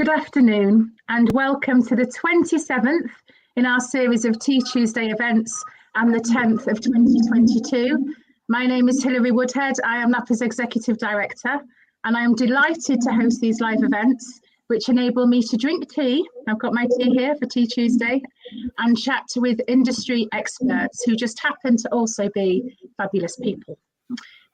Good afternoon and welcome to the 27th in our series of Tea Tuesday events and the 10th of 2022. My name is Hilary Woodhead. I am NAPA's Executive Director and I am delighted to host these live events which enable me to drink tea. I've got my tea here for Tea Tuesday and chat with industry experts who just happen to also be fabulous people.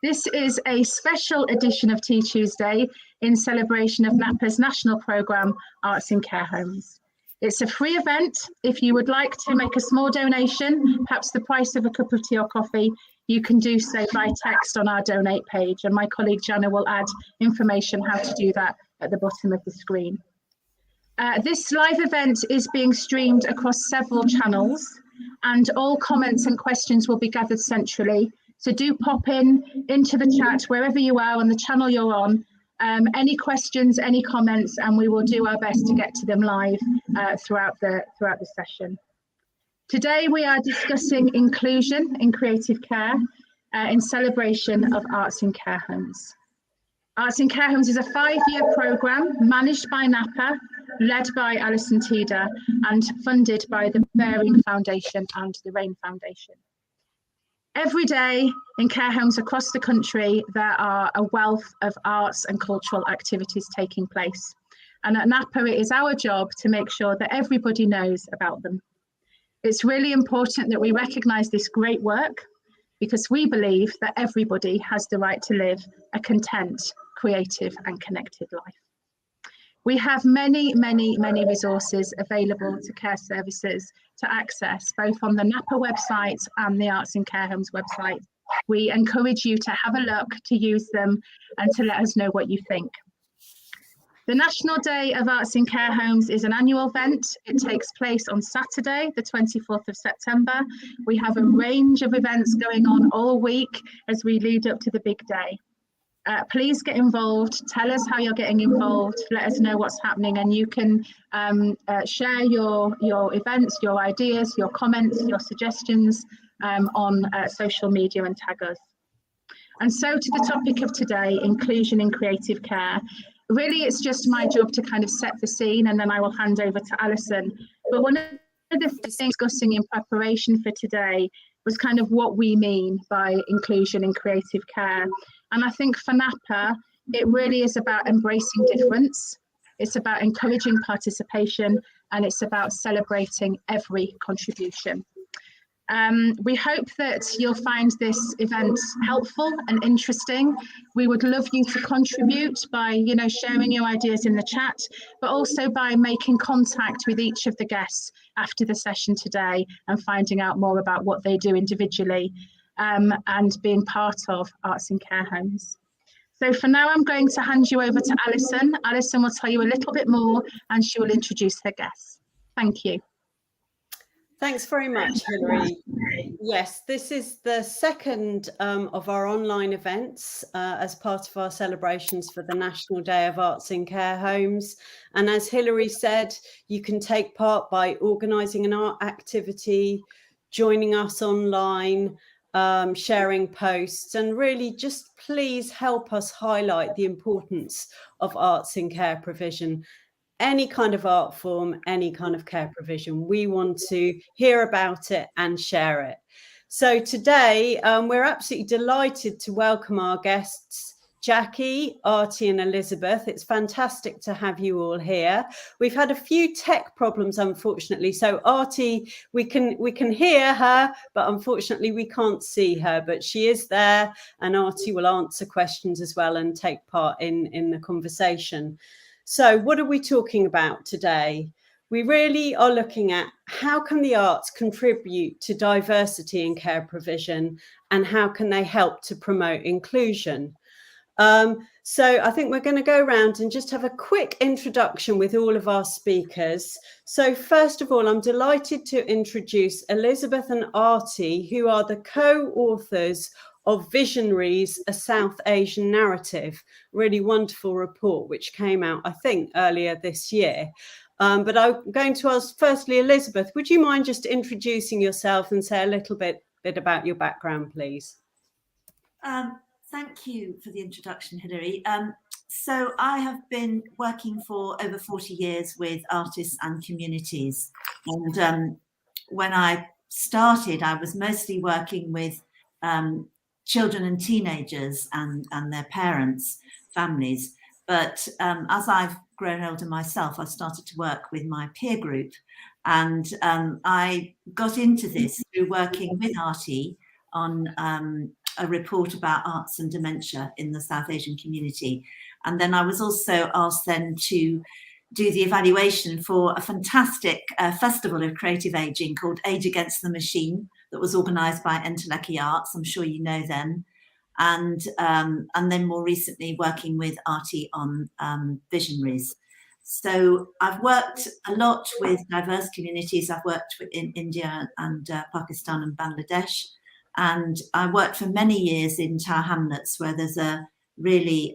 This is a special edition of Tea Tuesday in celebration of NAPA's national programme, Arts in Care Homes. It's a free event. If you would like to make a small donation, perhaps the price of a cup of tea or coffee, you can do so by text on our donate page, and my colleague Jana will add information how to do that at the bottom of the screen. This live event is being streamed across several channels, and all comments and questions will be gathered centrally. So do pop into the chat wherever you are on the channel you're on. Any questions, any comments, and we will do our best to get to them live throughout the session. Today we are discussing inclusion in creative care in celebration of Arts in Care Homes. Arts in Care Homes is a 5-year programme managed by NAPA, led by Alison Teeder and funded by the Baring Foundation and the RAIN Foundation. Every day in care homes across the country, there are a wealth of arts and cultural activities taking place. And at NAPA, it is our job to make sure that everybody knows about them. It's really important that we recognise this great work because we believe that everybody has the right to live a content, creative and connected life. We have many resources available to care services to access, both on the NAPA website and the Arts in Care Homes website. We encourage you to have a look, to use them, and to let us know what you think. The National Day of Arts in Care Homes is an annual event. It takes place on Saturday, the 24th of September. We have a range of events going on all week as we lead up to the big day. Please get involved, tell us how you're getting involved, let us know what's happening, and you can share your events, your ideas, your comments, your suggestions on social media and tag us. And so to the topic of today, inclusion in creative care. Really, it's just my job to kind of set the scene and then I will hand over to Alison. But one of the things discussing in preparation for today was kind of what we mean by inclusion in creative care. And I think for NAPA, it really is about embracing difference. It's about encouraging participation and it's about celebrating every contribution. We hope that you'll find this event helpful and interesting. We would love you to contribute by, sharing your ideas in the chat, but also by making contact with each of the guests after the session today and finding out more about what they do individually and being part of Arts in Care Homes. So for now, I'm going to hand you over to Alison. Alison will tell you a little bit more and she will introduce her guests. Thank you. Thanks very much, Hilary. Yes, this is the second of our online events as part of our celebrations for the National Day of Arts in Care Homes. And as Hilary said, you can take part by organising an art activity, joining us online, sharing posts, and really just please help us highlight the importance of arts in care provision. Any kind of art form, any kind of care provision. We want to hear about it and share it. So today, we're absolutely delighted to welcome our guests, Jackie, Artie and Elizabeth. It's fantastic to have you all here. We've had a few tech problems, unfortunately. So Artie, we can hear her, but unfortunately we can't see her, but she is there and Artie will answer questions as well and take part in the conversation. So what are we talking about today? We really are looking at how can the arts contribute to diversity in care provision and how can they help to promote inclusion? So I think we're going to go around and just have a quick introduction with all of our speakers. So first of all, I'm delighted to introduce Elizabeth and Artie, who are the co-authors of Visionaries, a South Asian Narrative, really wonderful report, which came out, I think, earlier this year. But I'm going to ask firstly, Elizabeth, would you mind just introducing yourself and say a little bit about your background, please? Thank you for the introduction, Hilary. So I have been working for over 40 years with artists and communities. And when I started, I was mostly working with children and teenagers and their parents, families. But as I've grown older myself, I started to work with my peer group. And I got into this through working with Artie on a report about arts and dementia in the South Asian community. And then I was also asked then to do the evaluation for a fantastic festival of creative aging called Age Against the Machine that was organised by Enteleki Arts. I'm sure you know them. And then more recently working with Artie on Visionaries. So I've worked a lot with diverse communities. I've worked in India and Pakistan and Bangladesh. And I worked for many years in Tower Hamlets, where there's a really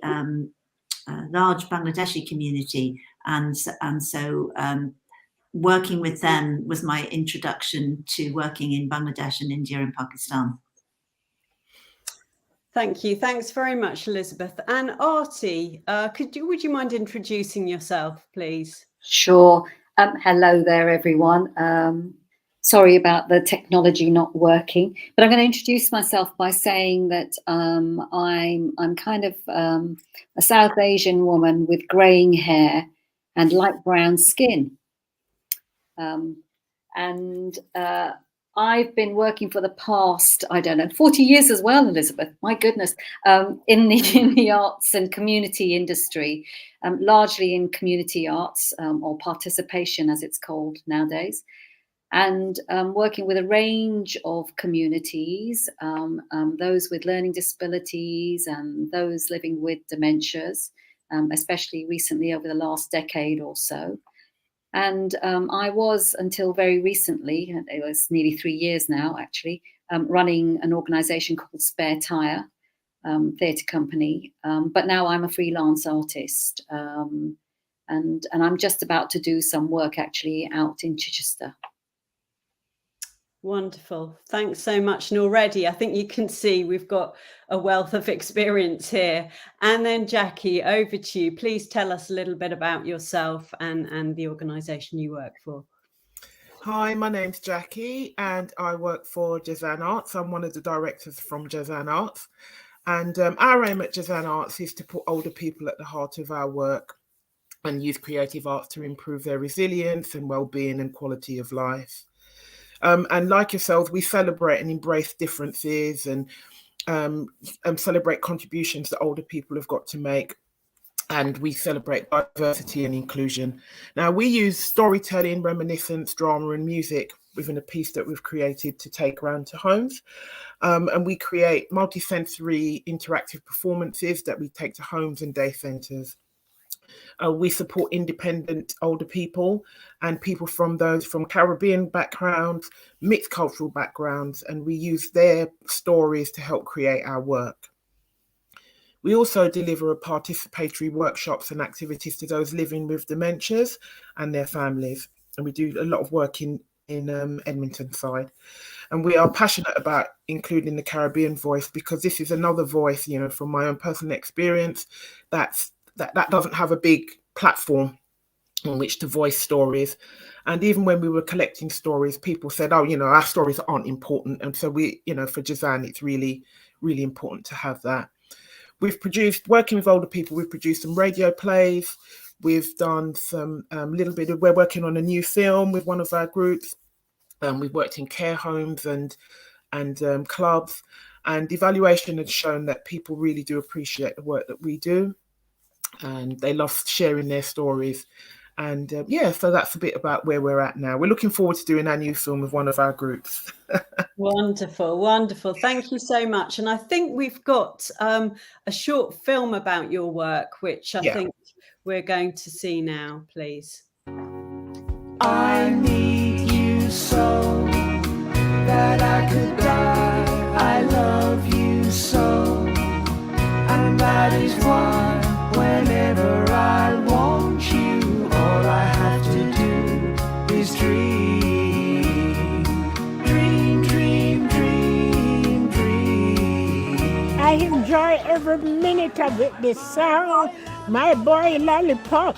large Bangladeshi community. And so working with them was my introduction to working in Bangladesh and India and Pakistan. Thank you. Thanks very much, Elizabeth. And Artie, would you mind introducing yourself, please? Sure. Hello there, everyone. Sorry about the technology not working, but I'm going to introduce myself by saying that I'm kind of a South Asian woman with greying hair and light brown skin. I've been working for the past, 40 years as well, Elizabeth, my goodness, in the arts and community industry, largely in community arts or participation as it's called nowadays, and working with a range of communities, those with learning disabilities and those living with dementias, especially recently over the last decade or so. And I was, until very recently, it was nearly 3 years now, actually, running an organisation called Spare Tyre Theatre Company. But now I'm a freelance artist, and I'm just about to do some work actually out in Chichester. Wonderful. Thanks so much. And already I think you can see we've got a wealth of experience here. And then Jackie, over to you. Please tell us a little bit about yourself and the organisation you work for. Hi, my name's Jackie and I work for Jazan Arts. I'm one of the directors from Jazan Arts. And our aim at Jazan Arts is to put older people at the heart of our work and use creative arts to improve their resilience and well-being and quality of life. And like yourselves, we celebrate and embrace differences and celebrate contributions that older people have got to make. And we celebrate diversity and inclusion. Now, we use storytelling, reminiscence, drama and music within a piece that we've created to take around to homes. And we create multisensory interactive performances that we take to homes and day centres. We support independent older people and people from those from Caribbean backgrounds, mixed cultural backgrounds, and we use their stories to help create our work. We also deliver participatory workshops and activities to those living with dementias and their families. And we do a lot of work in Edmonton side. And we are passionate about including the Caribbean voice because this is another voice, you know, from my own personal experience, that doesn't have a big platform on which to voice stories. And even when we were collecting stories, people said, oh, you know, our stories aren't important. And so we, you know, for Jazan, it's really, really important to have that. We've produced, working with older people, we've produced some radio plays. We've done some we're working on a new film with one of our groups. We've worked in care homes and clubs. And evaluation has shown that people really do appreciate the work that we do. And they love sharing their stories. And so that's a bit about where we're at now. We're looking forward to doing our new film with one of our groups. Wonderful, wonderful. Thank you so much. And I think we've got a short film about your work, which I think we're going to see now, please. I need you so that I could die. I love you so, and that is why whenever I want you, all I have to do is dream, dream, dream, dream, dream. I enjoy every minute of it, this song, My boy lollipop,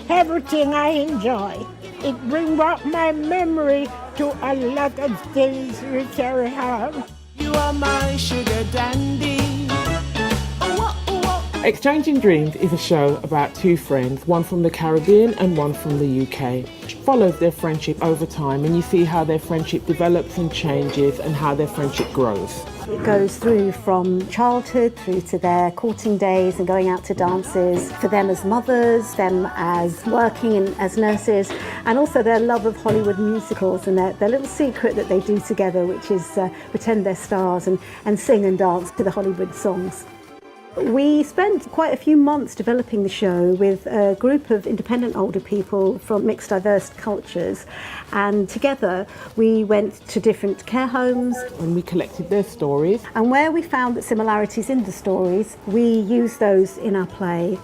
everything I enjoy. It brings back my memory to a lot of things we carry on. You are my sugar dandy. Exchanging Dreams is a show about two friends, one from the Caribbean and one from the UK. It follows their friendship over time, and you see how their friendship develops and changes and how their friendship grows. It goes through from childhood through to their courting days and going out to dances, for them as mothers, them as working as nurses, and also their love of Hollywood musicals and their little secret that they do together, which is pretend they're stars and sing and dance to the Hollywood songs. We spent quite a few months developing the show with a group of independent older people from mixed diverse cultures, and together we went to different care homes. And we collected their stories. And where we found that similarities in the stories, we used those in our play.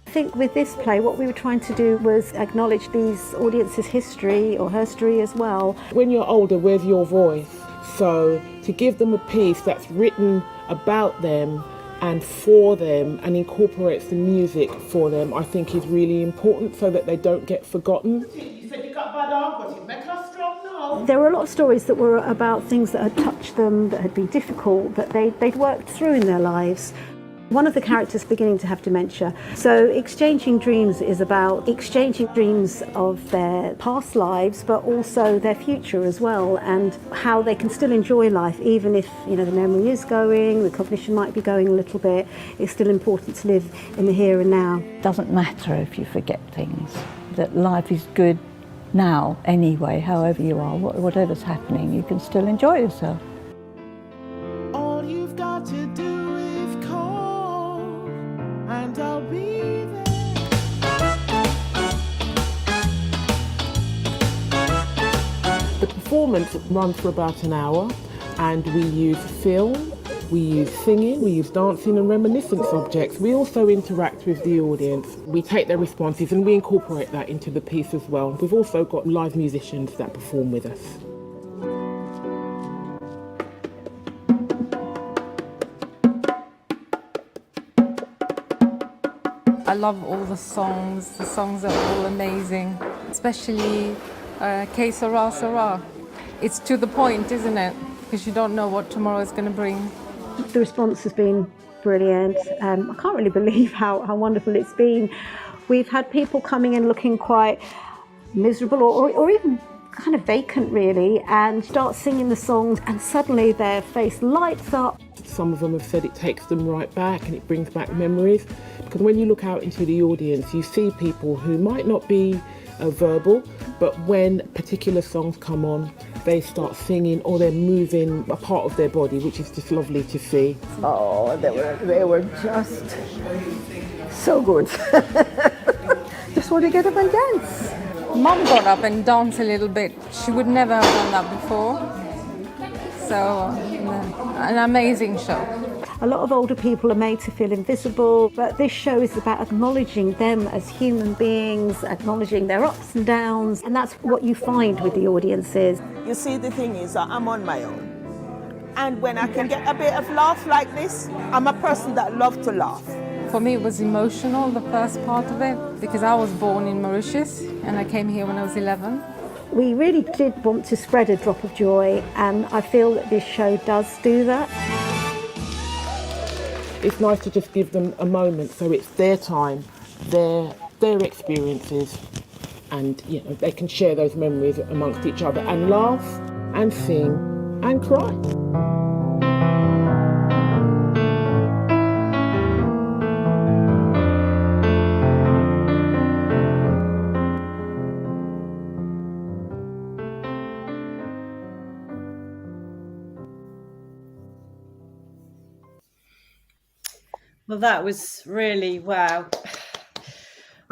I think with this play what we were trying to do was acknowledge these audiences' history or herstory as well. When you're older, where's your voice? So to give them a piece that's written about them and for them and incorporates the music for them, I think is really important so that they don't get forgotten. You said you got bad arm, but you make her strong now. There were a lot of stories that were about things that had touched them, that had been difficult, that they'd worked through in their lives. One of the characters beginning to have dementia. So Exchanging Dreams is about exchanging dreams of their past lives, but also their future as well, and how they can still enjoy life, even if, you know, the memory is going, the cognition might be going a little bit. It's still important to live in the here and now. Doesn't matter if you forget things, that life is good now anyway, however you are, whatever's happening, you can still enjoy yourself. All you've got to do is call, and I'll be there. The performance runs for about an hour, and we use film, we use singing, we use dancing and reminiscence objects. We also interact with the audience. We take their responses and we incorporate that into the piece as well. We've also got live musicians that perform with us. I love all the songs are all amazing, especially Que Sera Sera. It's to the point, isn't it? Because you don't know what tomorrow is going to bring. The response has been brilliant. I can't really believe how wonderful it's been. We've had people coming in looking quite miserable or even kind of vacant really, and start singing the songs and suddenly their face lights up. Some of them have said it takes them right back and it brings back memories, because when you look out into the audience you see people who might not be verbal, but when particular songs come on they start singing or they're moving a part of their body, which is just lovely to see. Oh, they were just so good. Just want to get up and dance. Mum got up and danced a little bit. She would never have done that before. So, an amazing show. A lot of older people are made to feel invisible, but this show is about acknowledging them as human beings, acknowledging their ups and downs, and that's what you find with the audiences. You see, the thing is, I'm on my own. And when I can get a bit of laugh like this, I'm a person that loves to laugh. For me, it was emotional, the first part of it, because I was born in Mauritius and I came here when I was 11. We really did want to spread a drop of joy, and I feel that this show does do that. It's nice to just give them a moment, so it's their time, their experiences, and you know they can share those memories amongst each other and laugh and sing and cry. Well, that was really, wow.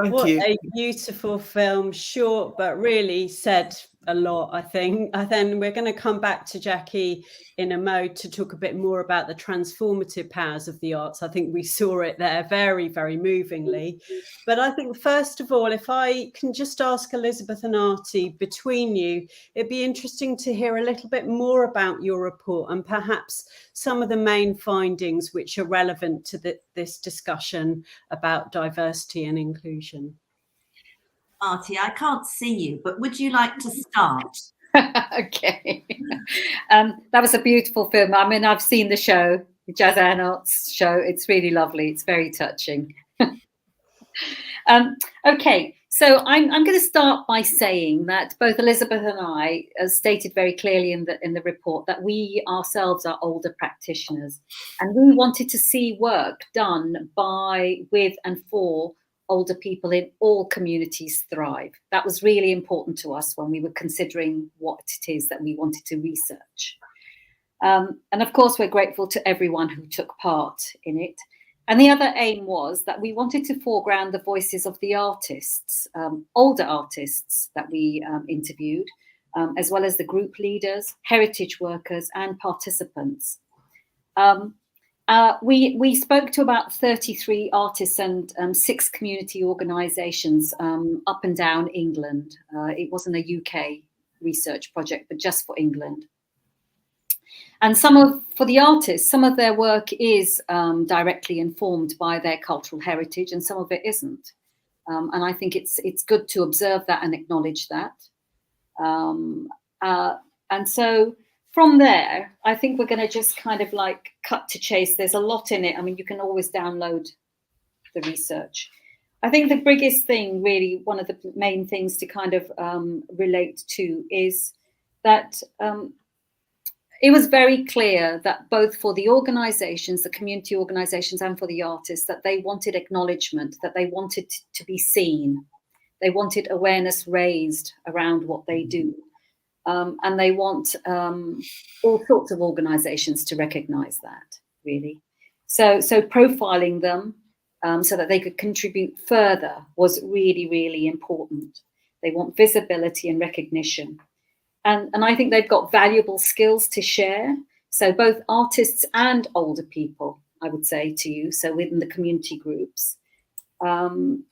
Thank What you. a beautiful film, short, but really said a lot, I think. And then we're going to come back to Jackie in a mode to talk a bit more about the transformative powers of the arts. I think we saw it there very, very movingly. But I think, first of all, if I can just ask Elizabeth and Artie, between you, it'd be interesting to hear a little bit more about your report and perhaps some of the main findings which are relevant to this discussion about diversity and inclusion. Artie, I can't see you, but would you like to start? Okay. That was a beautiful film. I mean, I've seen the show, the Jazan Arts show. It's really lovely. It's very touching. Okay, so I'm going to start by saying that both Elizabeth and I, as stated very clearly in the report, that we ourselves are older practitioners, and we wanted to see work done by, with, and for older people in all communities thrive. That was really important to us when we were considering what it is that we wanted to research. And of course, we're grateful to everyone who took part in it. And the other aim was that we wanted to foreground the voices of the artists, older artists that we interviewed, as well as the group leaders, heritage workers, and participants. We spoke to about 33 artists and 6 community organisations up and down England. It wasn't a UK research project, but just for England. And for the artists, some of their work is directly informed by their cultural heritage, and some of it isn't. And I think it's good to observe that and acknowledge that. And so from there, I think we're going to just kind of like cut to chase. There's a lot in it. I mean, you can always download the research. I think the biggest thing, really, one of the main things to kind of relate to is that it was very clear that both for the organisations, the community organisations, and for the artists, that they wanted acknowledgement, that they wanted to be seen. They wanted awareness raised around what they do. And they want all sorts of organisations to recognise that, really. So profiling them so that they could contribute further was really, really important. They want visibility and recognition. And I think they've got valuable skills to share. So both artists and older people, I would say to you, so within the community groups. And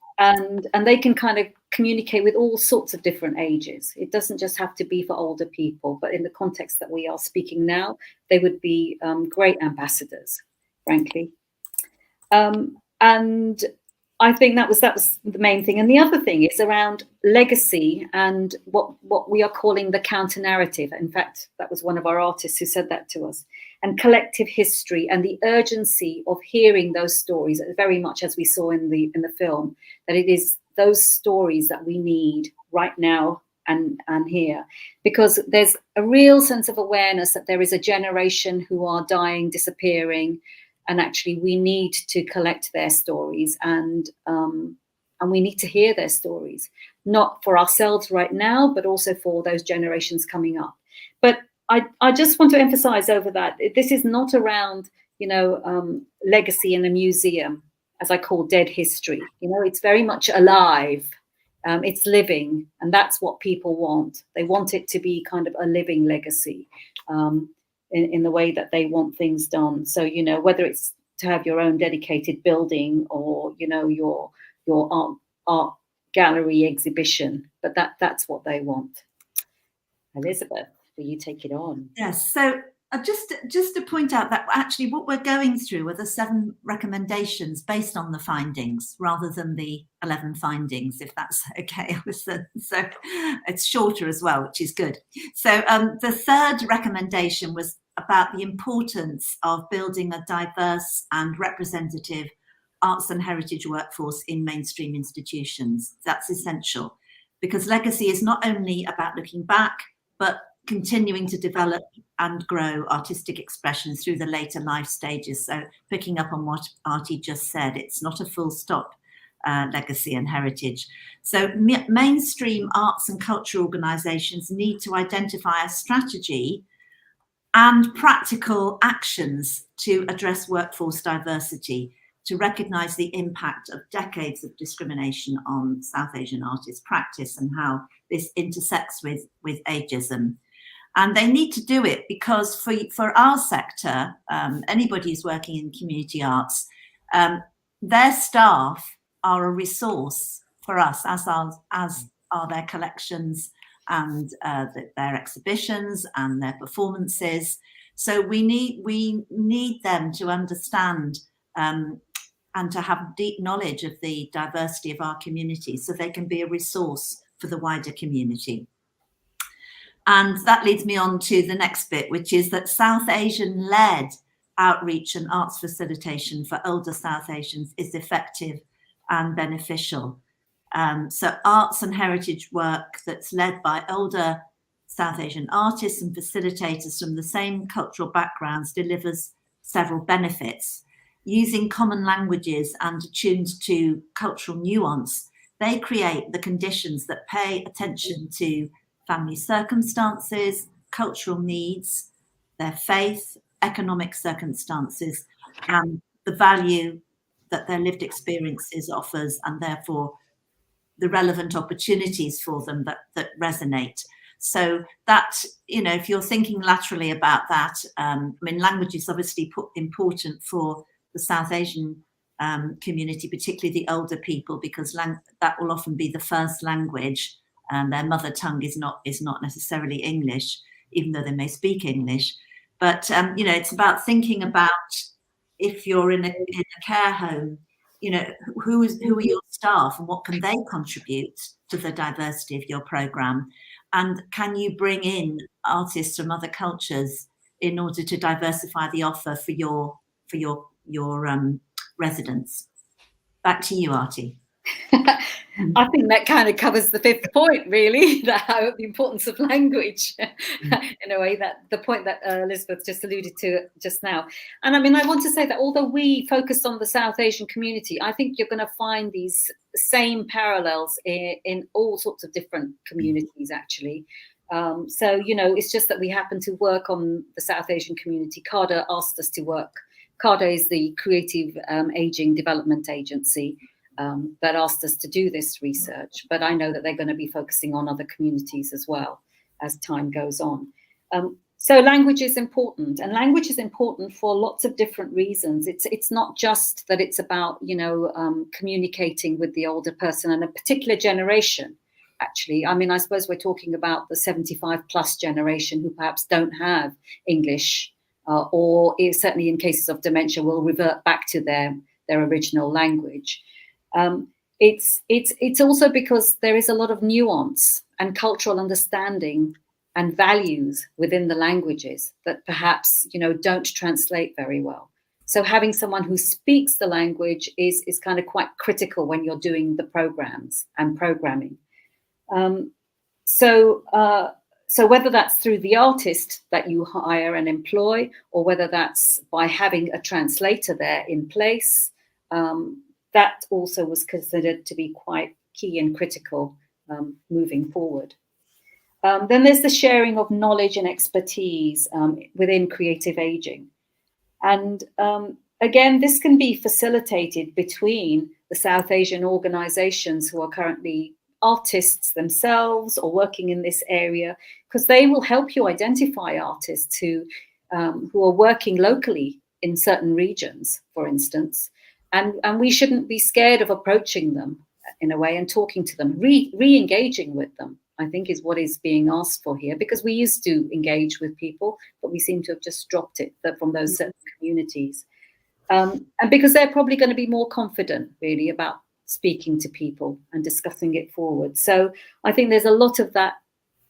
they can kind of communicate with all sorts of different ages. It doesn't just have to be for older people, but in the context that we are speaking now, they would be great ambassadors, frankly. And I think that was the main thing. And the other thing is around legacy and what we are calling the counter narrative. In fact, that was one of our artists who said that to us. And collective history and the urgency of hearing those stories, very much as we saw in the film, that it is those stories that we need right now and here, because there's a real sense of awareness that there is a generation who are dying, disappearing, and actually we need to collect their stories and we need to hear their stories, not for ourselves right now, but also for those generations coming up. But I just want to emphasize over that this is not around, legacy in a museum, as I call dead history. It's very much alive. It's living, and that's what people want. They want it to be kind of a living legacy in the way that they want things done. So, whether it's to have your own dedicated building or, your art gallery exhibition, but that's what they want. Elizabeth, will you take it on? Yes. So just to point out that actually what we're going through are the 7 recommendations based on the findings rather than the 11 findings, if that's okay. So it's shorter as well, which is good. So the 3rd recommendation was about the importance of building a diverse and representative arts and heritage workforce in mainstream institutions. That's essential because legacy is not only about looking back, but continuing to develop and grow artistic expressions through the later life stages. So picking up on what Artie just said, it's not a full stop legacy and heritage. So mainstream arts and culture organisations need to identify a strategy and practical actions to address workforce diversity, to recognise the impact of decades of discrimination on South Asian artists' practice and how this intersects with ageism. And they need to do it because for our sector, anybody who's working in community arts, their staff are a resource for us, as are their collections and their exhibitions and their performances. So we need them to understand and to have deep knowledge of the diversity of our community so they can be a resource for the wider community. And that leads me on to the next bit, which is that South Asian-led outreach and arts facilitation for older South Asians is effective and beneficial. So arts and heritage work that's led by older South Asian artists and facilitators from the same cultural backgrounds delivers several benefits. Using common languages and attuned to cultural nuance, they create the conditions that pay attention to family circumstances, cultural needs, their faith, economic circumstances, and the value that their lived experiences offers, and therefore the relevant opportunities for them that resonate. So that, if you're thinking laterally about that, language is obviously important for the South Asian community, particularly the older people, because that will often be the first language, and their mother tongue is not necessarily English, even though they may speak English. But it's about thinking about, if you're in a care home, who are your staff and what can they contribute to the diversity of your program, and can you bring in artists from other cultures in order to diversify the offer for your residents? Back to you, Artie. I think that kind of covers the fifth point, really, the importance of language, in a way, that the point that Elizabeth just alluded to just now. And I want to say that although we focused on the South Asian community, I think you're going to find these same parallels in all sorts of different communities, actually. So, it's just that we happen to work on the South Asian community. CARDA asked us to work. CARDA is the Creative Aging Development Agency. That asked us to do this research, but I know that they're going to be focusing on other communities as well as time goes on. So language is important, and language is important for lots of different reasons. It's not just that it's about communicating with the older person and a particular generation. Actually, I suppose we're talking about the 75+ generation who perhaps don't have English, or certainly in cases of dementia will revert back to their original language. It's also because there is a lot of nuance and cultural understanding and values within the languages that perhaps don't translate very well. So having someone who speaks the language is kind of quite critical when you're doing the programs and programming. So whether that's through the artist that you hire and employ, or whether that's by having a translator there in place, that also was considered to be quite key and critical moving forward. Then there's the sharing of knowledge and expertise within creative aging. And again, this can be facilitated between the South Asian organizations who are currently artists themselves or working in this area, because they will help you identify artists who are working locally in certain regions, for instance. And we shouldn't be scared of approaching them in a way and talking to them, re-engaging with them, I think is what is being asked for here, because we used to engage with people, but we seem to have just dropped it from those certain communities. And because they're probably going to be more confident, really, about speaking to people and discussing it forward. So I think there's a lot of that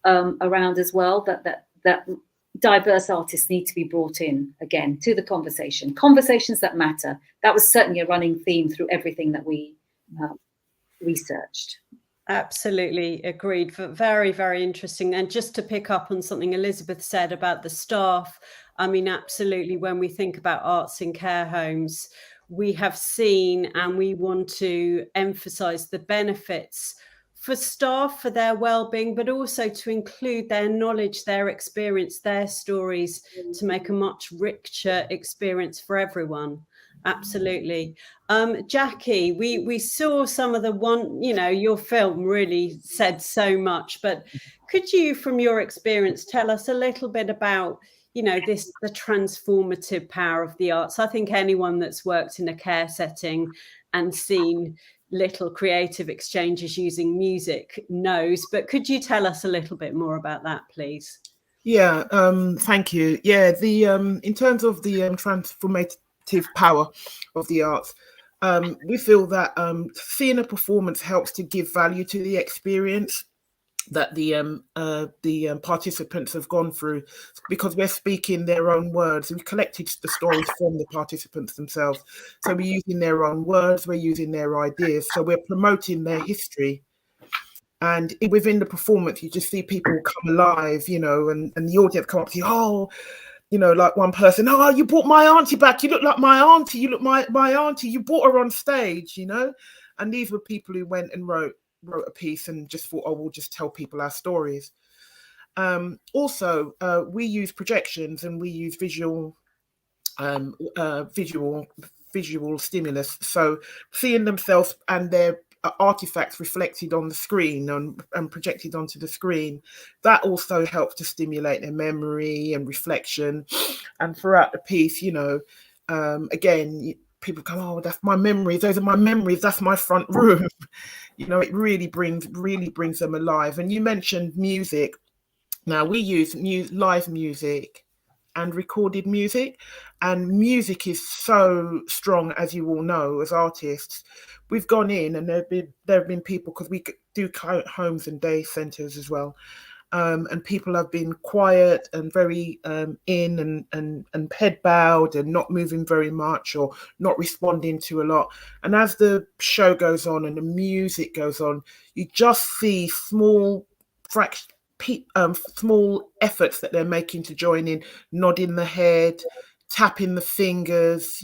around as well, that diverse artists need to be brought in again to the conversations that matter. That was certainly a running theme through everything that we researched. Absolutely agreed. Very, very interesting. And just to pick up on something Elizabeth said about the staff, absolutely, when we think about arts in care homes, we have seen, and we want to emphasize the benefits for staff, for their well-being, but also to include their knowledge, their experience, their stories, to make a much richer experience for everyone. Absolutely. Jackie, we saw some of your film really said so much, but could you, from your experience, tell us a little bit about, the transformative power of the arts? I think anyone that's worked in a care setting and seen little creative exchanges using music knows, but could you tell us a little bit more about that, please? Yeah, thank you. Yeah, the in terms of the transformative power of the arts, we feel that seeing a performance helps to give value to the experience that the participants have gone through, because we're speaking their own words. We collected the stories from the participants themselves, so we're using their own words, we're using their ideas, so we're promoting their history. And within the performance, you just see people come alive, and the audience come up to you, oh, like one person, oh, you brought my auntie back. You look like my auntie. You look my auntie. You brought her on stage, And these were people who went and wrote a piece and just thought, oh, we'll just tell people our stories. Also, we use projections and we use visual stimulus. So seeing themselves and their artifacts reflected on the screen and projected onto the screen, that also helps to stimulate their memory and reflection. And throughout the piece, again, people come, oh, that's my memories, those are my memories, that's my front room. It really brings them alive. And you mentioned music. Now we use live music and recorded music, and music is so strong, as you all know, as artists. We've gone in and there have been people, because we do homes and day centres as well, and people have been quiet and very in and head bowed and not moving very much or not responding to a lot. And as the show goes on and the music goes on, you just see small efforts that they're making to join in, nodding the head, tapping the fingers.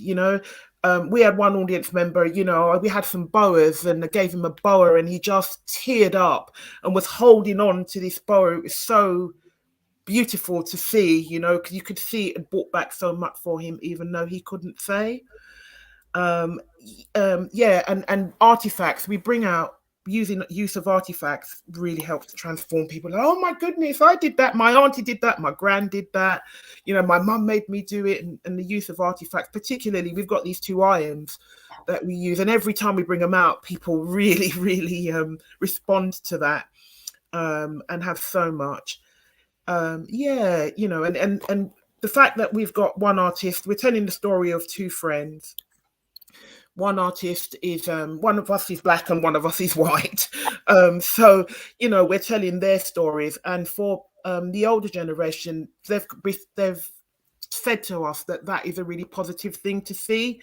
We had one audience member, we had some boas, and I gave him a boa and he just teared up and was holding on to this boa. It was so beautiful to see, because you could see it had brought back so much for him, even though he couldn't say. And artifacts, we bring out, use of artifacts really helps to transform people. Oh my goodness, I did that, my auntie did that, my gran did that, my mum made me do it. And the use of artifacts, particularly, we've got these 2 irons that we use, and every time we bring them out, people really respond to that, and have so much. And the fact that we've got one artist, we're telling the story of 2 friends. One artist is, one of us is black and one of us is white. So, we're telling their stories. And for the older generation, they've said to us that is a really positive thing to see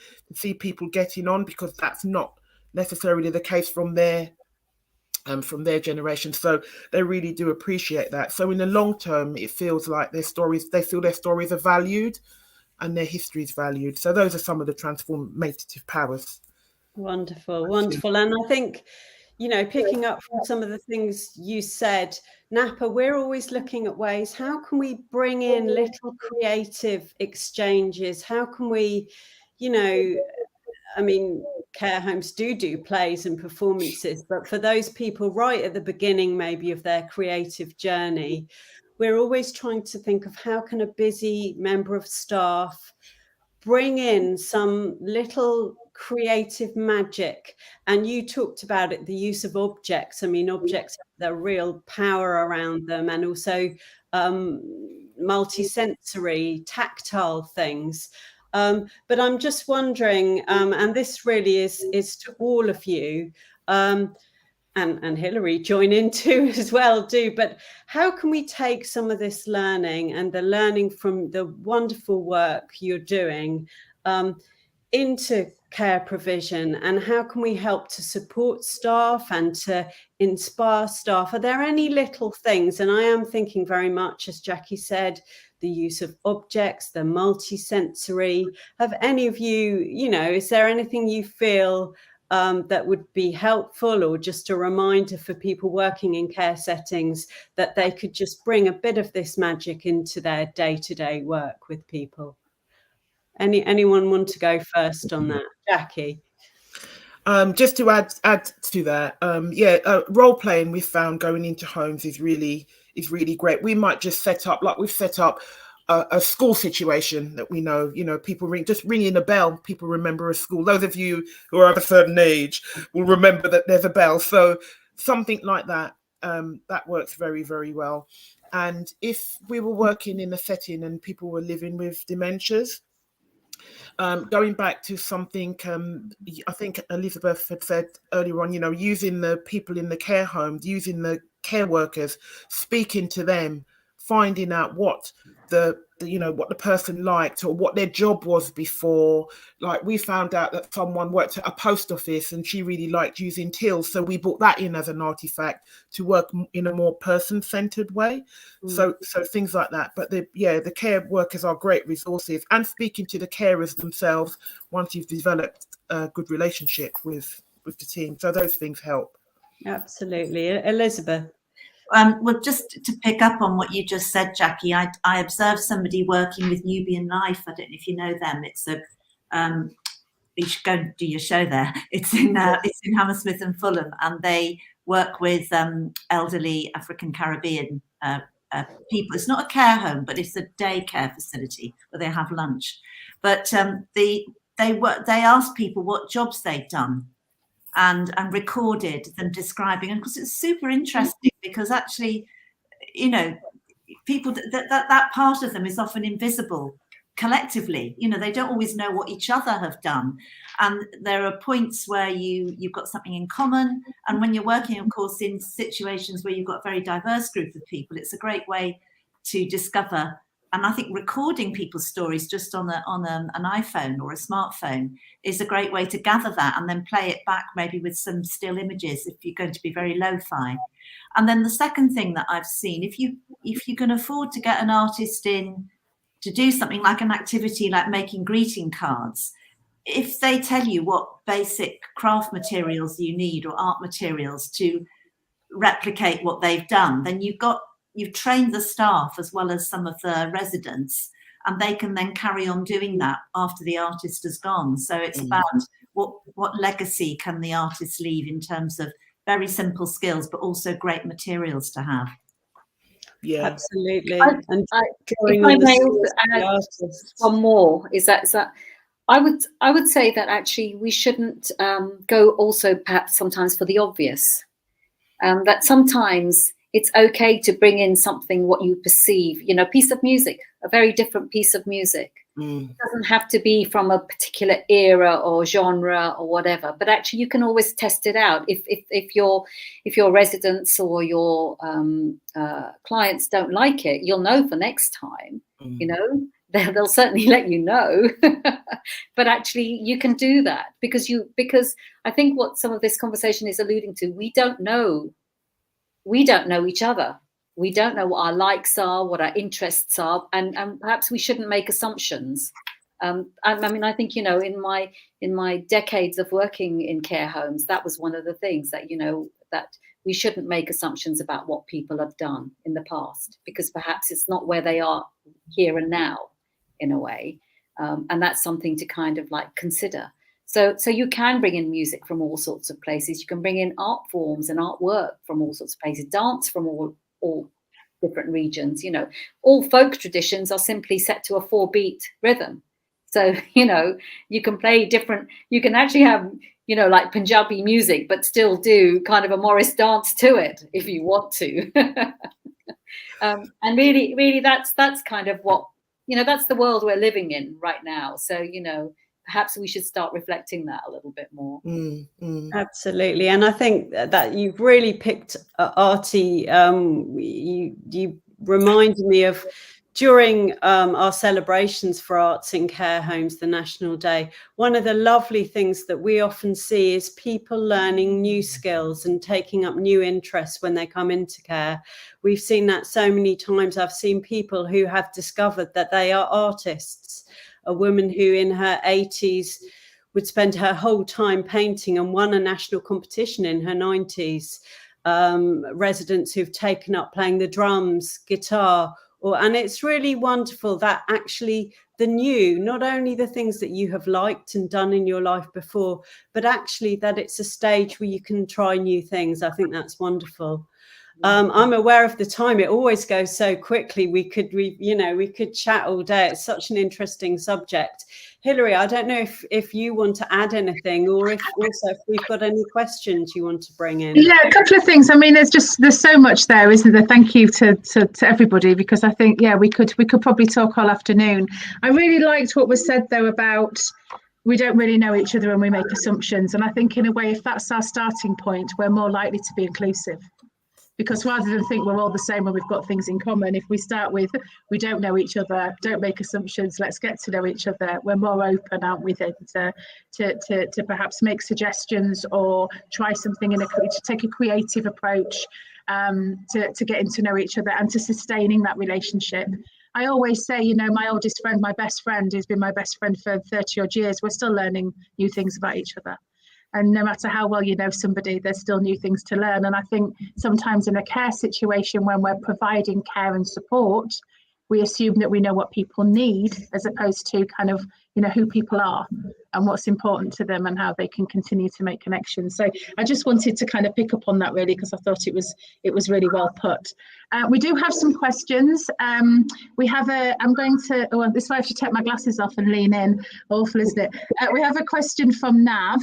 people getting on, because that's not necessarily the case from their generation. So they really do appreciate that. So in the long term, it feels like they feel their stories are valued and their history is valued. So those are some of the transformative powers. Wonderful. And I think, picking up from some of the things you said, Napa, we're always looking at ways, how can we bring in little creative exchanges? How can we, care homes do plays and performances, but for those people right at the beginning, maybe, of their creative journey, we're always trying to think of how can a busy member of staff bring in some little creative magic. And you talked about it, the use of objects. Objects have their real power around them, and also multi-sensory, tactile things. But I'm just wondering, and this really is to all of you, and Hilary, join in too as well, but how can we take some of this learning and the learning from the wonderful work you're doing into care provision, and how can we help to support staff and to inspire staff? Are there any little things? And I am thinking very much, as Jackie said, the use of objects, the multi-sensory. Have any of you, is there anything you feel that would be helpful, or just a reminder for people working in care settings that they could just bring a bit of this magic into their day-to-day work with people? Anyone want to go first on that? Jackie? Just to add to that, role playing we found going into homes is really great. We might just set up, like we've set up a school situation that we know, people ringing a bell. People remember a school. Those of you who are of a certain age will remember that there's a bell. So something like that, that works very, very well. And if we were working in a setting and people were living with dementias, going back to something I think Elizabeth had said earlier on, using the people in the care homes, using the care workers, speaking to them, finding out what the person liked or what their job was before. Like we found out that someone worked at a post office and she really liked using tills, so we brought that in as an artifact to work in a more person-centered way. So things like that. But the care workers are great resources, and speaking to the carers themselves once you've developed a good relationship with the team. So those things help. Absolutely. Elizabeth? Well, just to pick up on what you just said, Jackie, I observed somebody working with Nubian Life. I don't know if you know them. It's you should go and do your show there. It's in Hammersmith and Fulham, and they work with elderly African Caribbean people. It's not a care home, but it's a day care facility where they have lunch. But they asked people what jobs they'd done, and recorded them describing. And of course, it's super interesting because actually, people that part of them is often invisible collectively. They don't always know what each other have done. And there are points where you've got something in common. And when you're working, of course, in situations where you've got a very diverse group of people, it's a great way to discover. And I think recording people's stories just on an iPhone or a smartphone is a great way to gather that and then play it back maybe with some still images if you're going to be very lo-fi. And then the second thing that I've seen, if you can afford to get an artist in to do something like an activity like making greeting cards, if they tell you what basic craft materials you need or art materials to replicate what they've done, then you've trained the staff as well as some of the residents, and they can then carry on doing that after the artist has gone. So it's about what legacy can the artist leave in terms of very simple skills, but also great materials to have. Yeah, absolutely. And if I may also add one more, is that I would say that actually we shouldn't go also perhaps sometimes for the obvious. That sometimes it's okay to bring in something what you perceive, piece of music, a very different piece of music. It doesn't have to be from a particular era or genre or whatever, but actually you can always test it out. If your residents or your clients don't like it, you'll know for next time. They'll certainly let you know. But actually you can do that because I think what some of this conversation is alluding to, we don't know each other. We don't know what our likes are, what our interests are, and perhaps we shouldn't make assumptions. I think, in my decades of working in care homes, that was one of the things that, that we shouldn't make assumptions about what people have done in the past, because perhaps it's not where they are here and now, in a way. And that's something to kind of like consider. So you can bring in music from all sorts of places. You can bring in art forms and artwork from all sorts of places, dance from all different regions. All folk traditions are simply set to a 4-beat rhythm. So, you can play different, you can actually have, like Punjabi music, but still do kind of a Morris dance to it if you want to. And really that's kind of what, that's the world we're living in right now. So, perhaps we should start reflecting that a little bit more. Absolutely. And I think that you've really picked Artie. You reminded me of during our celebrations for arts in care homes, the National Day, one of the lovely things that we often see is people learning new skills and taking up new interests when they come into care. We've seen that so many times. I've seen people who have discovered that they are artists. A woman who in her 80s would spend her whole time painting and won a national competition in her 90s. Residents who've taken up playing the drums, guitar, and it's really wonderful that actually the new, not only the things that you have liked and done in your life before, but actually that it's a stage where you can try new things. I think that's wonderful. I'm aware of the time. It always goes so quickly. We could chat all day. It's such an interesting subject. Hilary, I don't know if you want to add anything, or if we've got any questions you want to bring in. Yeah, a couple of things. I mean, there's so much there, isn't there? Thank you to everybody, because I think, yeah, we could probably talk all afternoon. I really liked what was said though about we don't really know each other and we make assumptions. And I think in a way, if that's our starting point, we're more likely to be inclusive. Because rather than think we're all the same and we've got things in common, if we start with we don't know each other, don't make assumptions, let's get to know each other, we're more open, aren't we, to perhaps make suggestions or try something to take a creative approach to getting to know each other and to sustaining that relationship. I always say, you know, my oldest friend, my best friend, who's been my best friend for 30 odd years, we're still learning new things about each other. And no matter how well you know somebody, there's still new things to learn. And I think sometimes in a care situation, when we're providing care and support, we assume that we know what people need, as opposed to kind of, you know, who people are and what's important to them and how they can continue to make connections. So I just wanted to kind of pick up on that, really, because I thought it was really well put. We do have some questions. We have this is why I have to take my glasses off and lean in. Awful, isn't it? We have a question from Nav.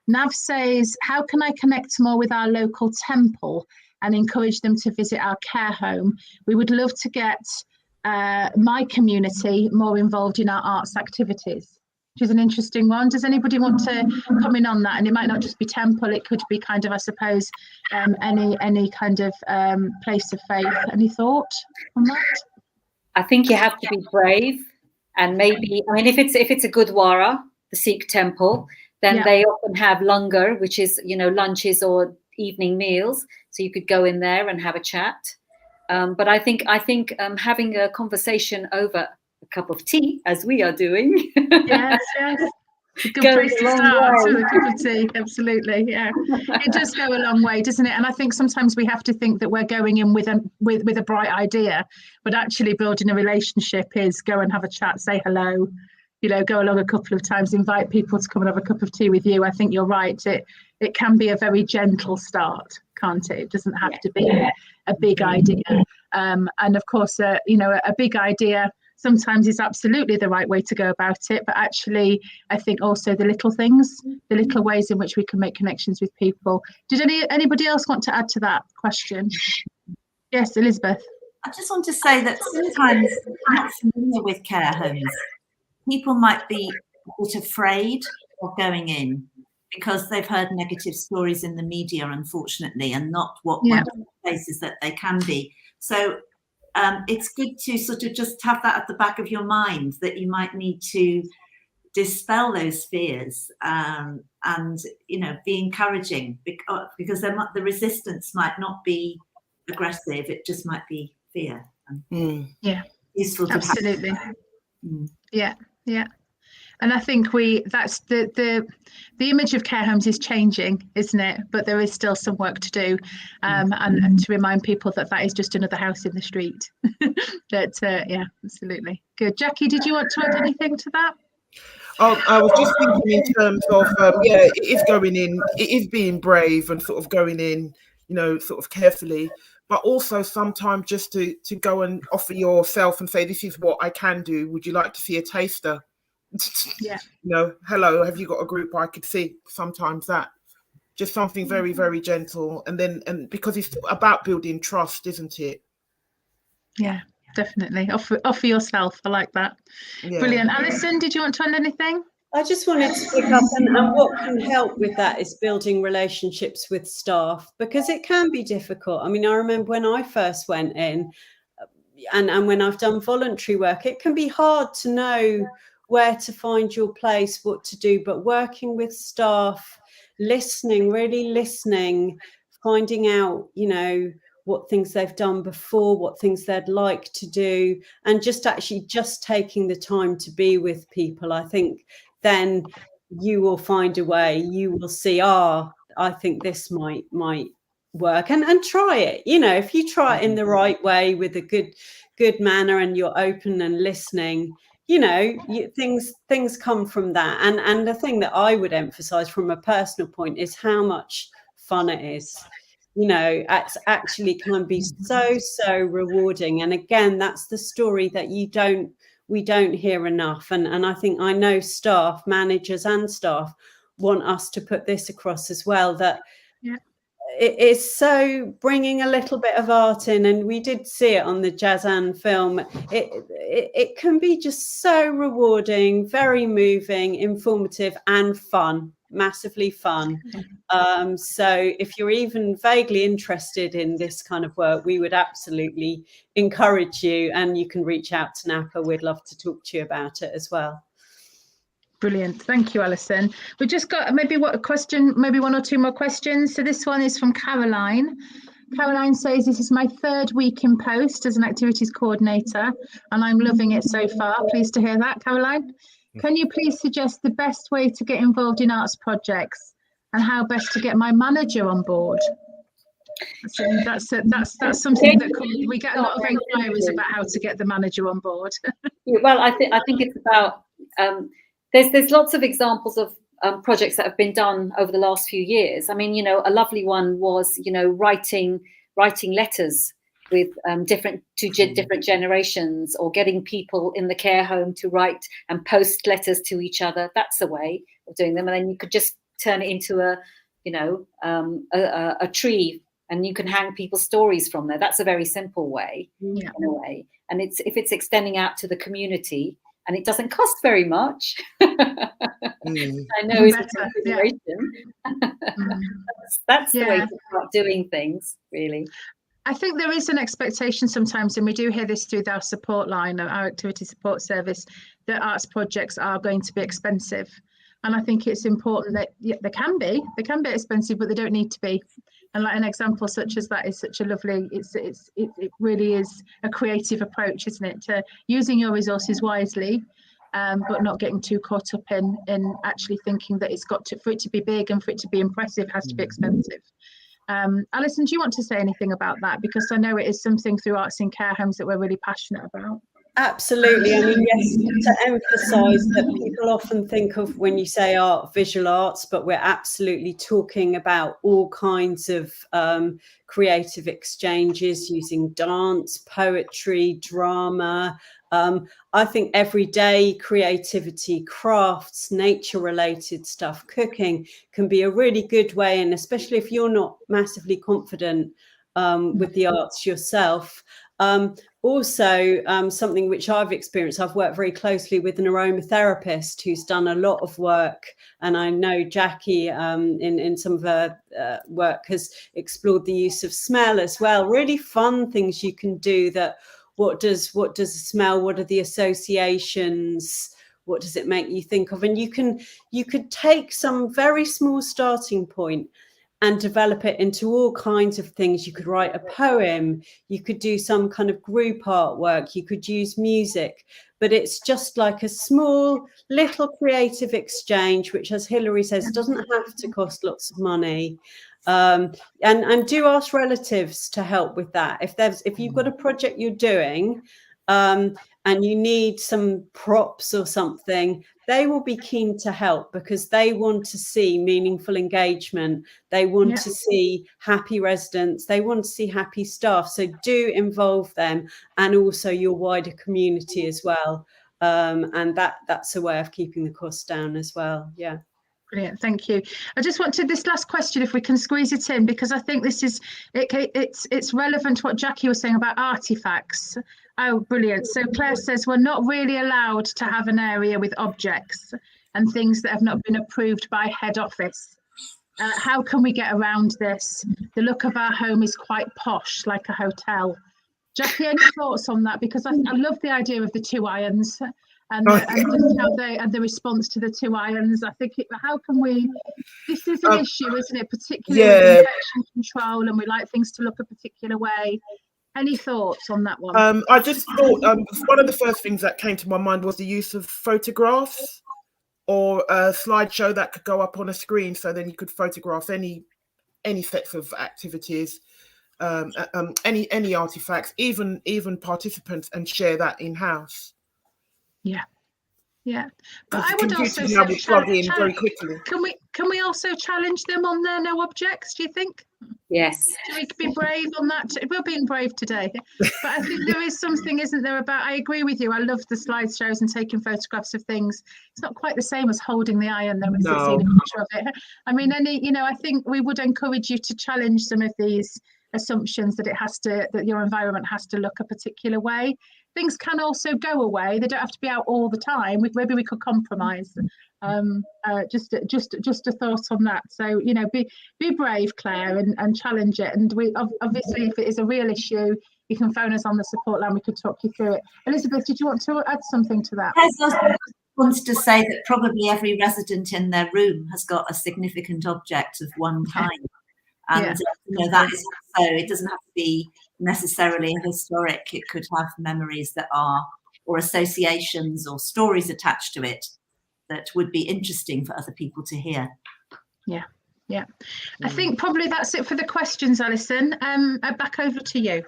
Nav says, how can I connect more with our local temple and encourage them to visit our care home? We would love to get my community more involved in our arts activities, which is an interesting one. Does anybody want to come in on that? And it might not just be temple, it could be kind of, I suppose, any kind of place of faith. Any thought on that? I think you have to be brave, and maybe, I mean, if it's a Gurdwara, the Sikh temple, then they often have langar, which is, you know, lunches or evening meals. So you could go in there and have a chat. But I think having a conversation over a cup of tea, as we are doing, yes. Good place to start with a cup of tea, absolutely. Yeah, it does go a long way, doesn't it? And I think sometimes we have to think that we're going in with a bright idea, but actually building a relationship is go and have a chat, say hello. You know, go along a couple of times, invite people to come and have a cup of tea with you. I think you're right. It can be a very gentle start, can't it? It doesn't have to be a big idea. And of course, you know, a big idea sometimes is absolutely the right way to go about it. But actually, I think also the little things, the little ways in which we can make connections with people. Did anybody else want to add to that question? Yes, Elizabeth. I just want to say that sometimes I'm not familiar with care homes. People might be a bit afraid of going in because they've heard negative stories in the media, unfortunately, and not what wonderful places that they can be. So it's good to sort of just have that at the back of your mind, that you might need to dispel those fears and, you know, be encouraging, because the resistance might not be aggressive, it just might be fear. Useful to absolutely have. Yeah. And I think that's the image of care homes is changing, isn't it? But there is still some work to do, and to remind people that is just another house in the street. Yeah, absolutely. Good. Jackie, did you want to add anything to that? I was just thinking in terms of it is going in, it is being brave and sort of going in, you know, sort of carefully. But also sometimes just to go and offer yourself and say, this is what I can do. Would you like to see a taster? Yeah. You know, hello, have you got a group I could see? Sometimes that. Just something very, very gentle. And because it's about building trust, isn't it? Yeah, definitely. Offer yourself. I like that. Yeah. Brilliant. Alison, did you want to add anything? I just wanted to pick up, and what can help with that is building relationships with staff, because it can be difficult. I mean, I remember when I first went in, and when I've done voluntary work, it can be hard to know where to find your place, what to do, but working with staff, really listening, finding out, you know, what things they've done before, what things they'd like to do, and just taking the time to be with people. I think then you will find a way. You will see, I think this might work, and try it. You know, if you try it in the right way with a good manner and you're open and listening, you know, things come from that. And the thing that I would emphasize from a personal point is how much fun it is. You know, it actually can be so rewarding. And again, that's the story that we don't hear enough. And I think, I know staff, managers and staff want us to put this across as well, that it is so bringing a little bit of art in, and we did see it on the Jazan film. It can be just so rewarding, very moving, informative and fun, massively fun. So if you're even vaguely interested in this kind of work, we would absolutely encourage you, and you can reach out to Napa. We'd love to talk to you about it as well. Brilliant. Thank you, Alison. We've just got maybe one or two more questions. So this one is from Caroline. Caroline says, this is my 3rd week in post as an activities coordinator, and I'm loving it so far. Pleased to hear that, Caroline. Can you please suggest the best way to get involved in arts projects and how best to get my manager on board? So that's something that we get a lot of inquiries about, how to get the manager on board. Well, I think it's about there's lots of examples of projects that have been done over the last few years. I mean, you know, a lovely one was, you know, writing letters with different generations, or getting people in the care home to write and post letters to each other. That's a way of doing them. And then you could just turn it into a tree, and you can hang people's stories from there. That's a very simple way, in a way. And if it's extending out to the community, and it doesn't cost very much. I know it's a consideration. That's the way to start doing things, really. I think there is an expectation sometimes, and we do hear this through our support line, our activity support service, that arts projects are going to be expensive. And I think it's important that they can be expensive, but they don't need to be. And like an example such as that is such a lovely, it really is a creative approach, isn't it, to using your resources wisely, but not getting too caught up in actually thinking that for it to be big and for it to be impressive has to be expensive. Alison, do you want to say anything about that? Because I know it is something through Arts in Care Homes that we're really passionate about. Absolutely. I mean, yes, to emphasize that people often think of, when you say art, visual arts, but we're absolutely talking about all kinds of creative exchanges using dance, poetry, drama. I think everyday creativity, crafts, nature related stuff, cooking can be a really good way. And especially if you're not massively confident with the arts yourself. Also, something which I've experienced, I've worked very closely with an aromatherapist who's done a lot of work. And I know Jackie in some of her work has explored the use of smell as well. Really fun things you can do. That what does the smell, what are the associations, what does it make you think of? And you could take some very small starting point and develop it into all kinds of things. You could write a poem, you could do some kind of group artwork, you could use music, but it's just like a small little creative exchange, which, as Hilary says, doesn't have to cost lots of money. And do ask relatives to help with that. If you've got a project you're doing and you need some props or something, they will be keen to help, because they want to see meaningful engagement. They want to see happy residents. They want to see happy staff. So do involve them, and also your wider community as well. And that's a way of keeping the costs down as well. Yeah. Brilliant, thank you. I just wanted this last question, if we can squeeze it in, because I think this is it's relevant to what Jackie was saying about artifacts. Oh, brilliant. So Claire says we're not really allowed to have an area with objects and things that have not been approved by head office. How can we get around this? The look of our home is quite posh, like a hotel. Jackie, any thoughts on that? Because I love the idea of the 2 irons. And just how the response to the 2 irons. I think how can we? This is an issue, isn't it? Particularly with infection control, and we like things to look a particular way. Any thoughts on that one? I just thought one of the first things that came to my mind was the use of photographs or a slideshow that could go up on a screen, so then you could photograph any sets of activities. any artifacts, even participants, and share that in house. Yeah, but Because I the would also computers now will plug in very quickly. Can we also challenge them on their no objects? Do you think? Yes. Should we be brave on that? We're being brave today, but I think there is something, isn't there, about, I agree with you. I love the slideshows and taking photographs of things. It's not quite the same as holding the iron, though, as seeing a picture of it. I mean, I think we would encourage you to challenge some of these assumptions that that your environment has to look a particular way. Things can also go away. They don't have to be out all the time. Maybe we could compromise. Just a thought on that. So, be brave, Claire, and challenge it. And we obviously, if it is a real issue, you can phone us on the support line. We could talk you through it. Elizabeth, did you want to add something to that? I wants to say that probably every resident in their room has got a significant object of one kind. And that is so. It doesn't have to be necessarily historic. It could have memories that are, or associations or stories attached to it that would be interesting for other people to hear. Yeah. I think probably that's it for the questions, Alison. Back over to you.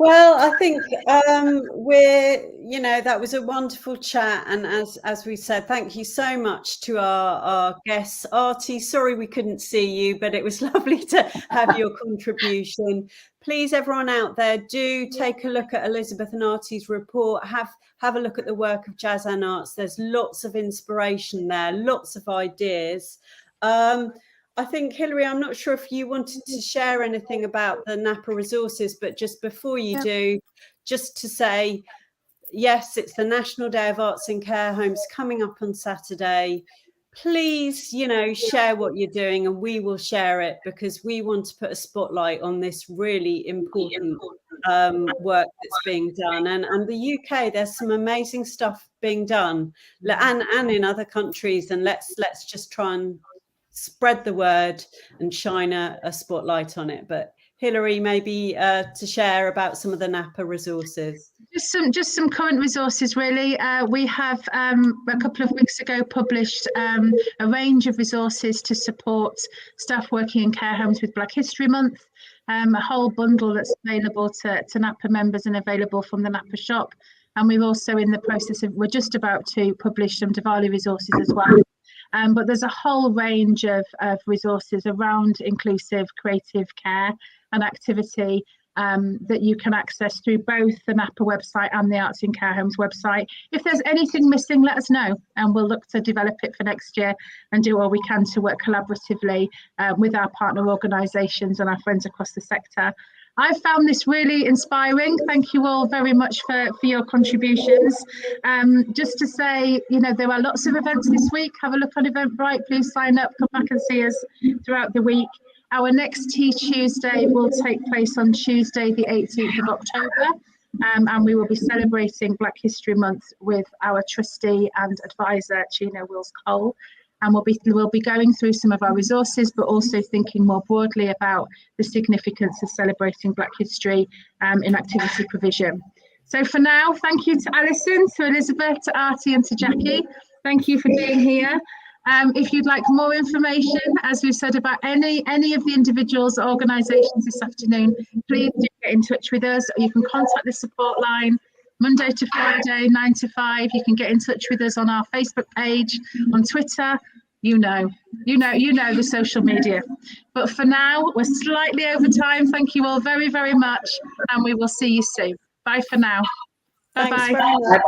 Well, I think that was a wonderful chat, and as we said, thank you so much to our guests. Artie, sorry we couldn't see you, but it was lovely to have your contribution. Please, everyone out there, do take a look at Elizabeth and Artie's report. Have a look at the work of Jazan Arts. There's lots of inspiration there, lots of ideas. I think, Hilary, I'm not sure if you wanted to share anything about the Napa resources, but just before you do, just to say, yes, it's the National Day of Arts in Care Homes coming up on Saturday. Please, share what you're doing, and we will share it, because we want to put a spotlight on this really important work that's being done. And the UK, there's some amazing stuff being done, and in other countries. And let's just try and spread the word and shine a spotlight on it. But Hilary, maybe to share about some of the Napa resources. Just some current resources, really. We have a couple of weeks ago published a range of resources to support staff working in care homes with Black History Month. A whole bundle that's available to Napa members and available from the Napa shop. And we're also in the process of, we're just about to publish some Diwali resources as well. But there's a whole range of resources around inclusive creative care and activity that you can access through both the Napa website and the Arts in Care Homes website. If there's anything missing, let us know, and we'll look to develop it for next year and do all we can to work collaboratively with our partner organisations and our friends across the sector. I found this really inspiring. Thank you all very much for your contributions. Just to say, there are lots of events this week. Have a look on Eventbrite. Please sign up, come back and see us throughout the week. Our next Tea Tuesday will take place on Tuesday, the 18th of October. And we will be celebrating Black History Month with our trustee and advisor, Chino Wills-Cole. And we'll be going through some of our resources, but also thinking more broadly about the significance of celebrating Black history in activity provision. So for now, thank you to Alison, to Elizabeth, to Artie and to Jackie. Thank you for being here. If you'd like more information, as we've said, about any of the individuals or organisations this afternoon, please do get in touch with us. Or you can contact the support line Monday to Friday, 9 to 5. You can get in touch with us on our Facebook page, on Twitter. You know the social media. But for now, we're slightly over time. Thank you all very, very much, and we will see you soon. Bye for now. Bye-bye.